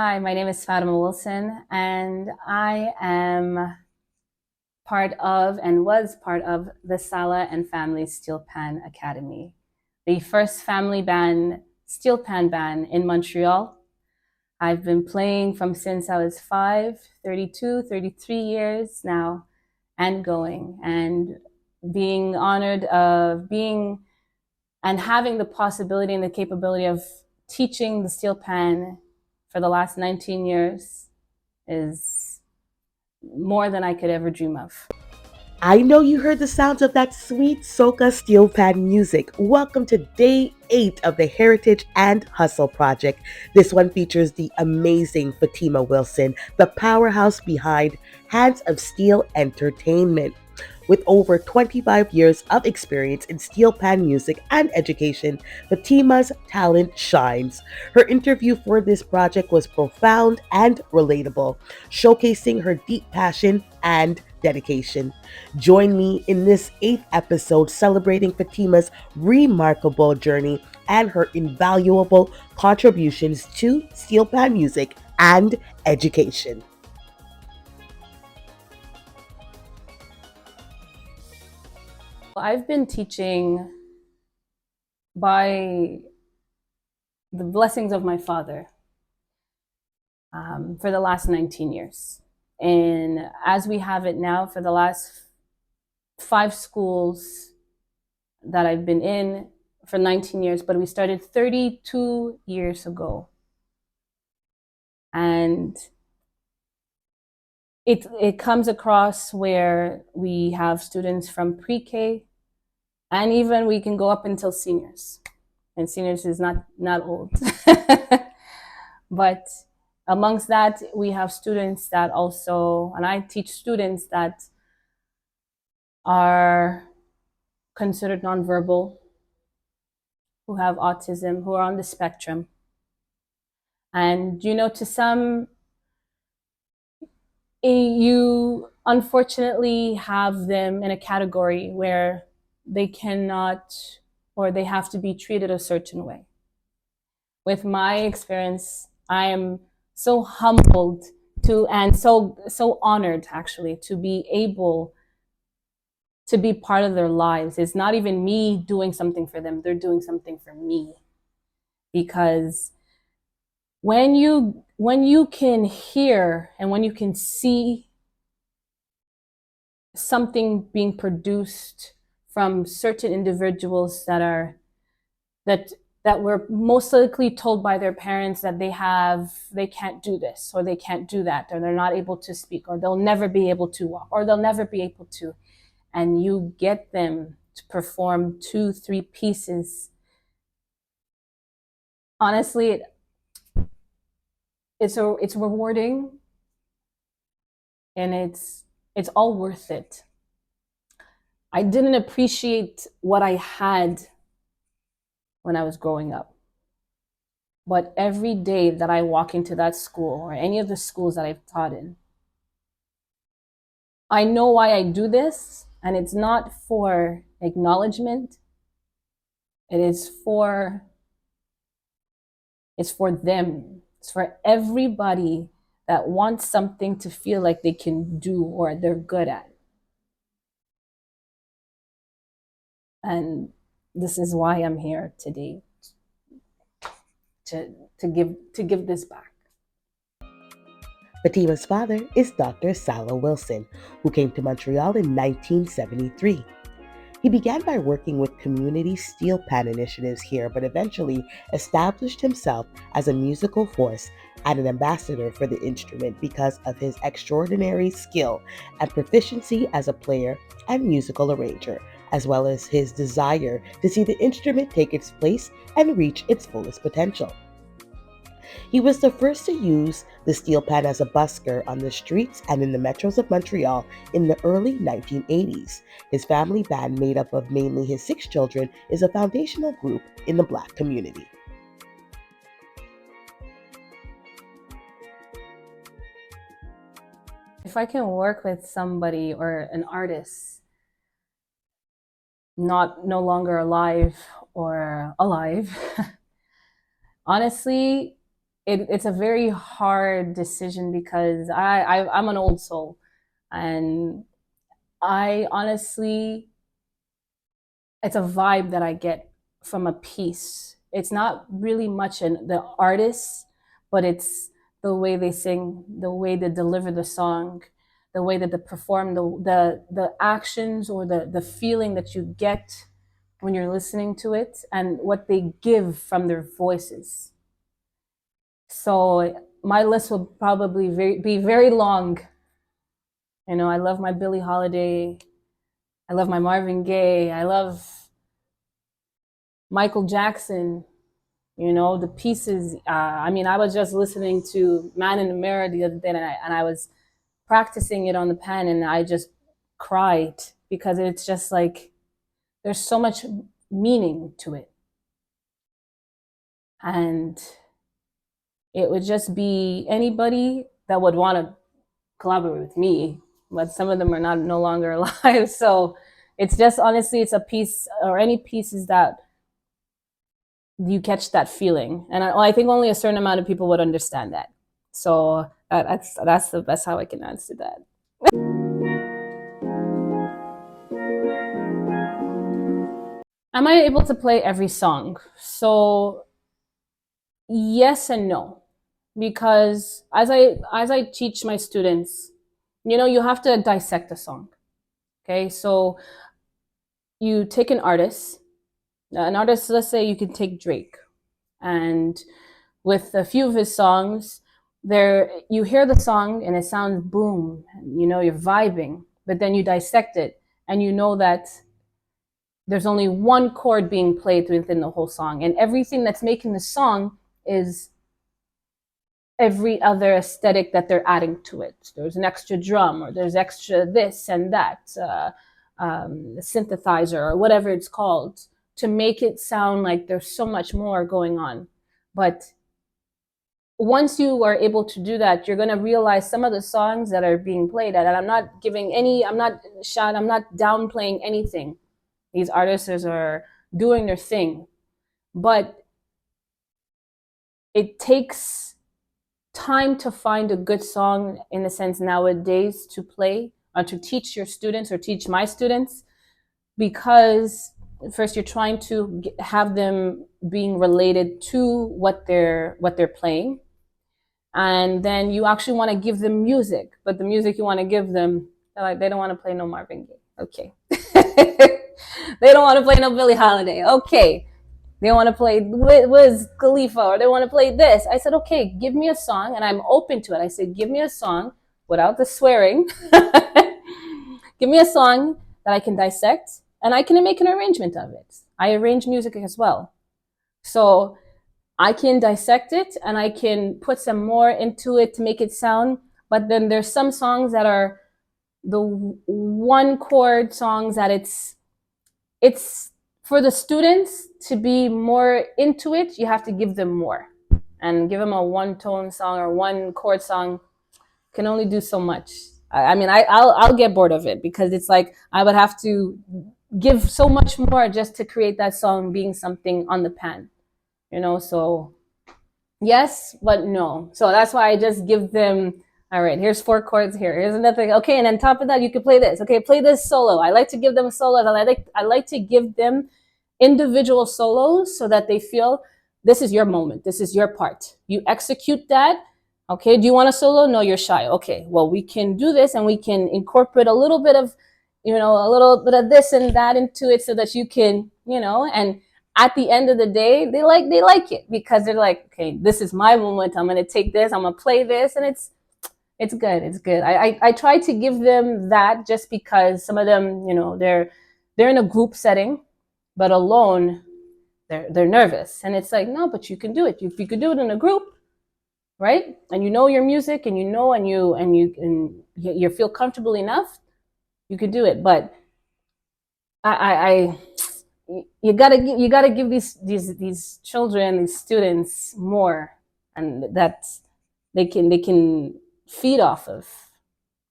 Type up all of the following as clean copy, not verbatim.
Hi, my name is Fatima Wilson, and I am part of and was part of the Sala and Family Steel Pan Academy, the first family band, steel pan band in Montreal. I've been playing from since I was 32, 33 years now, and going, and being honored of being and having the possibility and the capability of teaching the steel pan for the last 19 years is more than I could ever dream of. I know you heard the sounds of that sweet soca steel pan music. Welcome to day 8 of the Heritage and Hustle Project. This one features the amazing Fatima Wilson, the powerhouse behind Hands of Steel Entertainment. With over 25 years of experience in steel pan music and education, Fatima's talent shines. Her interview for this project was profound and relatable, showcasing her deep passion and dedication. Join me in this 8th episode celebrating Fatima's remarkable journey and her invaluable contributions to steel pan music and education. I've been teaching by the blessings of my father for the last 19 years. And as we have it now, for the last 5 schools that I've been in for 19 years, but we started 32 years ago. And it comes across where we have students from pre-K, and even we can go up until seniors. And seniors is not old. But amongst that, we have students that also, and I teach students that are considered nonverbal, who have autism, who are on the spectrum. And, to some, you unfortunately have them in a category where they cannot, or they have to be treated a certain way. With my experience, I am so humbled to, and so honored actually, to be able to be part of their lives. It's not even me doing something for them, they're doing something for me. Because when you can hear and when you can see something being produced from certain individuals that were most likely told by their parents that they can't do this or they can't do that, or they're not able to speak, or they'll never be able to walk, or they'll never be able to, and you get them to perform 2, 3 pieces. Honestly, it's rewarding, and it's all worth it. I didn't appreciate what I had when I was growing up. But every day that I walk into that school or any of the schools that I've taught in, I know why I do this, and it's not for acknowledgement. It is for it's for them. It's for everybody that wants something to feel like they can do or they're good at. And this is why I'm here today, to give this back. Fatima's father is Dr. Sala Wilson, who came to Montreal in 1973. He began by working with community steel pan initiatives here, but eventually established himself as a musical force and an ambassador for the instrument because of his extraordinary skill and proficiency as a player and musical arranger, as well as his desire to see the instrument take its place and reach its fullest potential. He was the first to use the steel pan as a busker on the streets and in the metros of Montreal in the early 1980s. His family band, made up of mainly his 6 children, is a foundational group in the Black community. If I can work with somebody or an artist no longer alive or alive, honestly, it's a very hard decision because I'm an old soul, and I honestly, it's a vibe that I get from a piece. It's not really much in the artist, but it's the way they sing, the way they deliver the song, the way that they perform, the actions or the feeling that you get when you're listening to it, and what they give from their voices. So my list will probably be very long. You know, I love my Billie Holiday. I love my Marvin Gaye. I love Michael Jackson. You know, the pieces. I mean, I was just listening to Man in the Mirror the other day, and I was practicing it on the pen, and I just cried because it's just like there's so much meaning to it. And it would just be anybody that would want to collaborate with me, but some of them are not no longer alive. So it's just honestly, it's a piece or any pieces that you catch that feeling, and I think only a certain amount of people would understand that. So that's the best how I can answer that. Am I able to play every song? So yes and no, because as I teach my students, you know, you have to dissect a song. Okay, so you take an artist. Let's say you can take Drake, and with a few of his songs, there you hear the song and it sounds boom. You know, you're vibing, but then you dissect it and you know that there's only one chord being played within the whole song, and everything that's making the song is every other aesthetic that they're adding to it. There's an extra drum, or there's extra this and that, synthesizer, or whatever it's called, to make it sound like there's so much more going on. But once you are able to do that, you're going to realize some of the songs that are being played. And I'm not giving any, I'm not downplaying anything. These artists are doing their thing. But it takes time to find a good song, in a sense, nowadays, to play or to teach your students or teach my students, because first you're trying to have them being related to what they're playing, and then you actually want to give them music, but the music you want to give them, they're like, they don't want to play no Marvin Gaye. Okay. They don't want to play no Billie Holiday. Okay. They want to play Wiz Khalifa, or they want to play this. I said, okay, give me a song, and I'm open to it. I said, give me a song without the swearing. Give me a song that I can dissect, and I can make an arrangement of it. I arrange music as well. So I can dissect it and I can put some more into it to make it sound. But then there's some songs that are the one chord songs that it's for the students to be more into it. You have to give them more, and give them a one tone song or one chord song can only do so much. I mean, I'll get bored of it, because it's like I would have to give so much more just to create that song being something on the pan, you know. So yes, but no. So that's why I just give them, all right, here's four chords here. Here's another. Okay, and on top of that, you can play this. Okay, play this solo. I like to give them solos. I like to give them individual solos so that they feel this is your moment. This is your part. You execute that. Okay, do you want a solo? No, you're shy. Okay, well, we can do this, and we can incorporate a little bit of, a little bit of this and that into it, so that you can, and at the end of the day, they like it, because they're like, okay, this is my moment. I'm gonna take this. I'm gonna play this, and it's good. It's good. I try to give them that, just because some of them, they're in a group setting, but alone, they're nervous, and it's like, no, but you can do it. If you could do it in a group, right? And you know your music, and you feel comfortable enough, you could do it. But I you gotta give these children, these students, more, and that they can feed off of,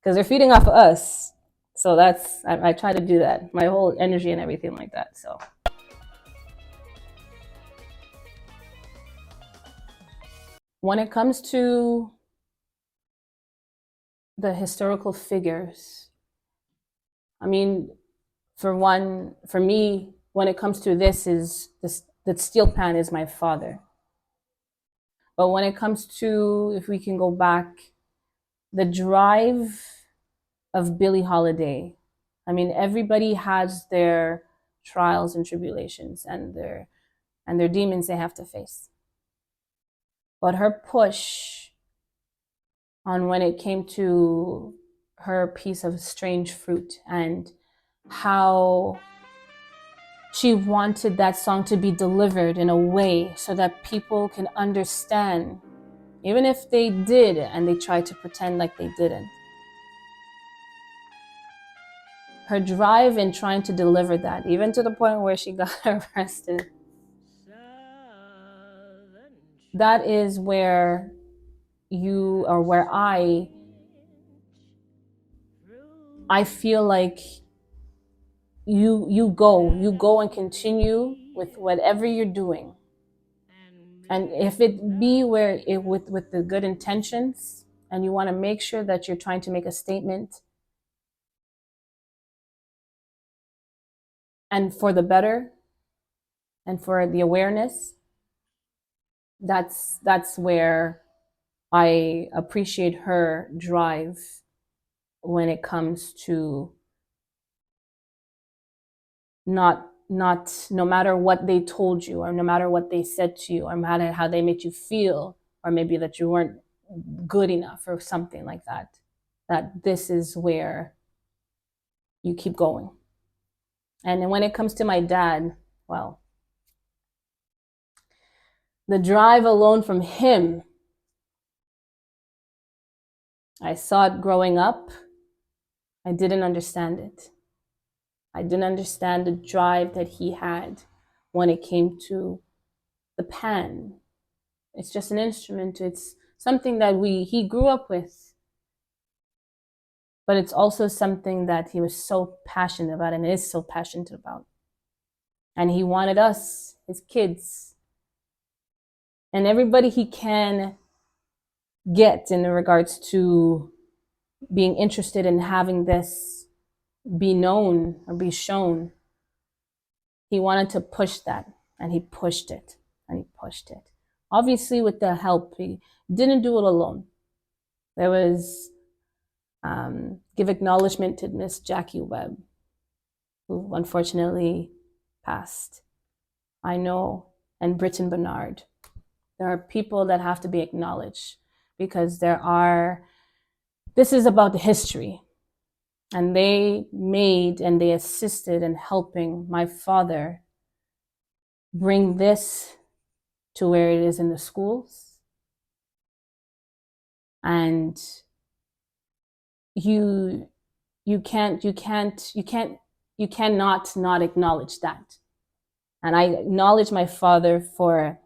because they're feeding off of us. So that's I try to do that, my whole energy and everything like that. So When it comes to the historical figures, I mean, for me, when it comes to this, that steel pan is my father. But when it comes to, if we can go back, the drive of Billie Holiday, I mean, everybody has their trials and tribulations and their demons they have to face. But her push on when it came to her piece of strange fruit and how she wanted that song to be delivered in a way so that people can understand, even if they did and they tried to pretend like they didn't. Her drive in trying to deliver that, even to the point where she got arrested, that is where you or where I feel like you go and continue with whatever you're doing, and if it be where it with the good intentions and you want to make sure that you're trying to make a statement and for the better and for the awareness, that's where I appreciate her drive when it comes to not no matter what they told you or no matter what they said to you or no matter how they made you feel or maybe that you weren't good enough or something like that, that this is where you keep going. And when it comes to my dad, well, the drive alone from him, I saw it growing up. I didn't understand it. I didn't understand the drive that he had when it came to the pen. It's just an instrument. It's something that he grew up with. But it's also something that he was so passionate about and is so passionate about. And he wanted us, his kids, and everybody he can get in regards to being interested in having this be known or be shown. He wanted to push that, and he pushed it, and he pushed it. Obviously, with the help, he didn't do it alone. There was give acknowledgement to Miss Jackie Webb, who unfortunately passed. I know, and Britton Bernard. There are people that have to be acknowledged because this is about the history. And they made and they assisted in helping my father bring this to where it is in the schools. And you cannot not acknowledge that. And I acknowledge my father for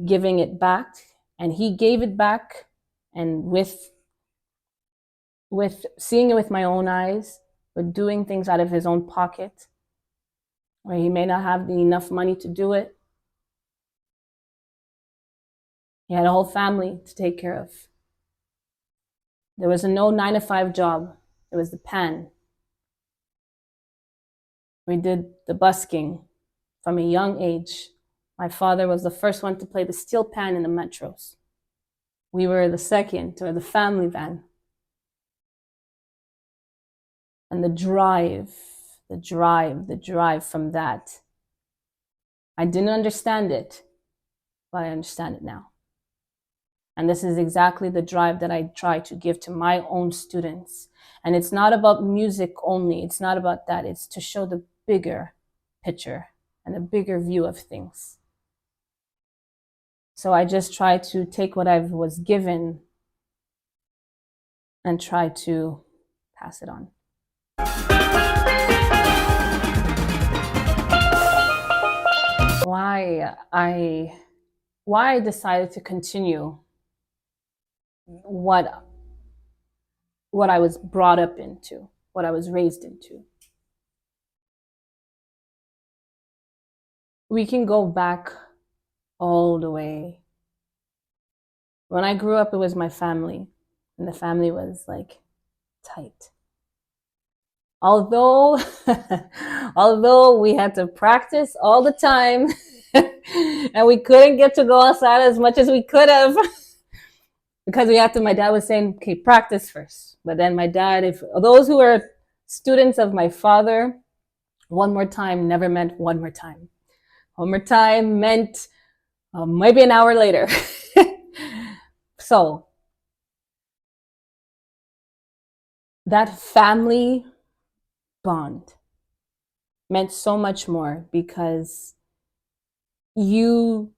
giving it back, and he gave it back, and with seeing it with my own eyes, with doing things out of his own pocket, where he may not have enough money to do it. He had a whole family to take care of. There was no 9-to-5 job. It was the pen. We did the busking from a young age. My father was the first one to play the steel pan in the metros. We were the second, or the family van. And the drive from that. I didn't understand it, but I understand it now. And this is exactly the drive that I try to give to my own students. And it's not about music only. It's not about that. It's to show the bigger picture and the bigger view of things. So I just try to take what I was given and try to pass it on. Why I decided to continue what I was brought up into, what I was raised into. We can go back all the way When I grew up, it was my family, and the family was like tight. Although, although we had to practice all the time, and we couldn't get to go outside as much as we could have, because we had to. My dad was saying, "Okay, practice first." But then my dad, if those who were students of my father, one more time never meant one more time. One more time meant maybe an hour later. So that family bond meant so much more because you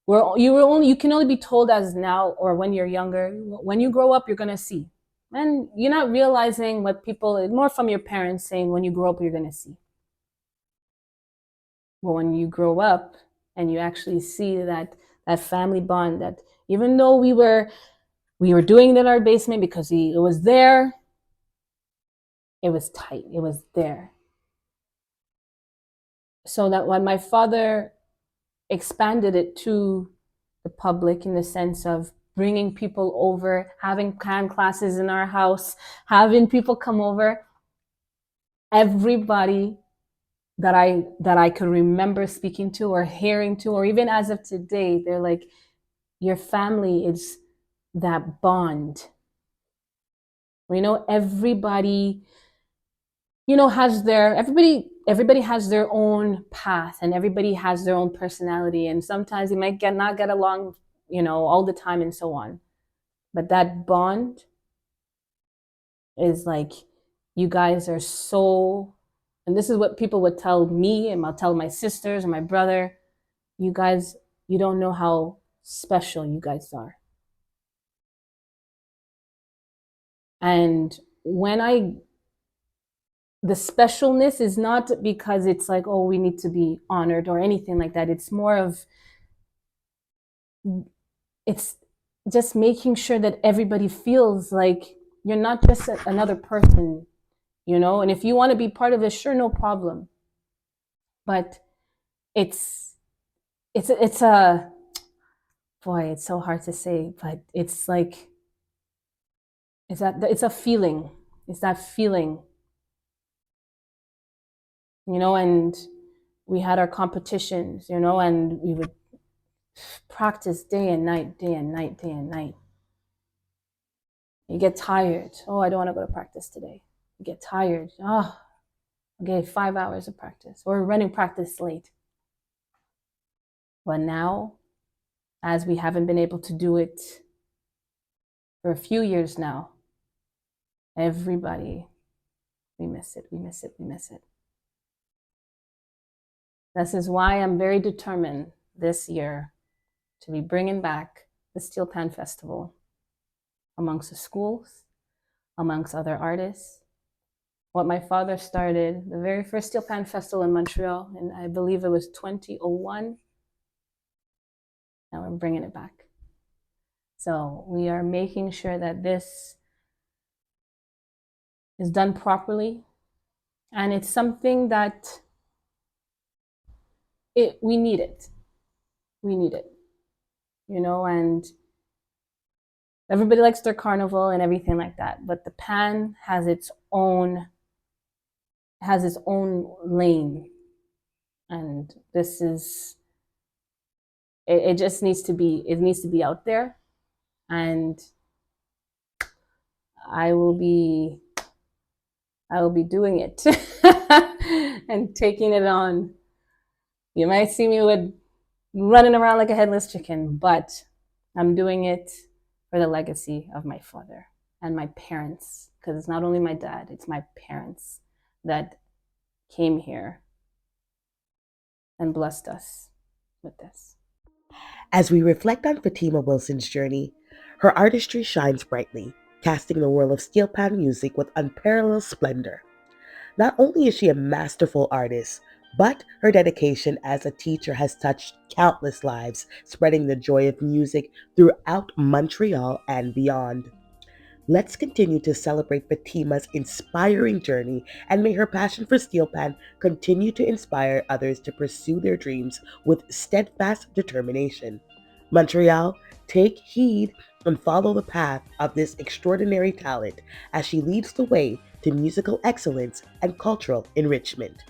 you can only be told as now or when you're younger. When you grow up, you're gonna see, and you're not realizing what people more from your parents saying when you grow up you're gonna see. But when you grow up and you actually see that family bond, that even though we were doing it in our basement because it was there, it was tight, it was there. So that when my father expanded it to the public in the sense of bringing people over, having can classes in our house, having people come over, everybody that I could remember speaking to or hearing to, or even as of today, they're like, your family is that bond. Everybody, has everybody has their own path, and everybody has their own personality, and sometimes you might not get along, all the time and so on. But that bond is like, you guys are so, and this is what people would tell me, and I'll tell my sisters and my brother, you guys, you don't know how special you guys are. And when I the specialness is not because it's like, oh, we need to be honored or anything like that. It's more of, it's just making sure that everybody feels like you're not just another person, and if you want to be part of it, sure, no problem. But it's it's a boy, it's so hard to say, but it's like, it's a feeling. It's that feeling, and we had our competitions, and we would practice day and night, day and night, day and night. You get tired. Oh, I don't want to go to practice today. You get tired. Oh, okay, 5 hours of practice. Or running practice late. But now, as we haven't been able to do it for a few years now, everybody, we miss it, we miss it, we miss it. This is why I'm very determined this year to be bringing back the Steel Pan Festival amongst the schools, amongst other artists. What my father started, the very first Steel Pan Festival in Montreal, and I believe it was 2001. Now we're bringing it back. So we are making sure that this is done properly, and it's something that we need it. We need it, and everybody likes their carnival and everything like that, but the pan has its own lane, and this is it just needs to be out there, and I will be doing it and taking it on. You might see me with running around like a headless chicken, but I'm doing it for the legacy of my father and my parents, because it's not only my dad, it's my parents that came here and blessed us with this. As we reflect on Fatima Wilson's journey, her artistry shines brightly, casting the world of steel pan music with unparalleled splendor. Not only is she a masterful artist, but her dedication as a teacher has touched countless lives, spreading the joy of music throughout Montreal and beyond. Let's continue to celebrate Fatima's inspiring journey, and may her passion for steel pan continue to inspire others to pursue their dreams with steadfast determination. Montreal, take heed and follow the path of this extraordinary talent as she leads the way to musical excellence and cultural enrichment.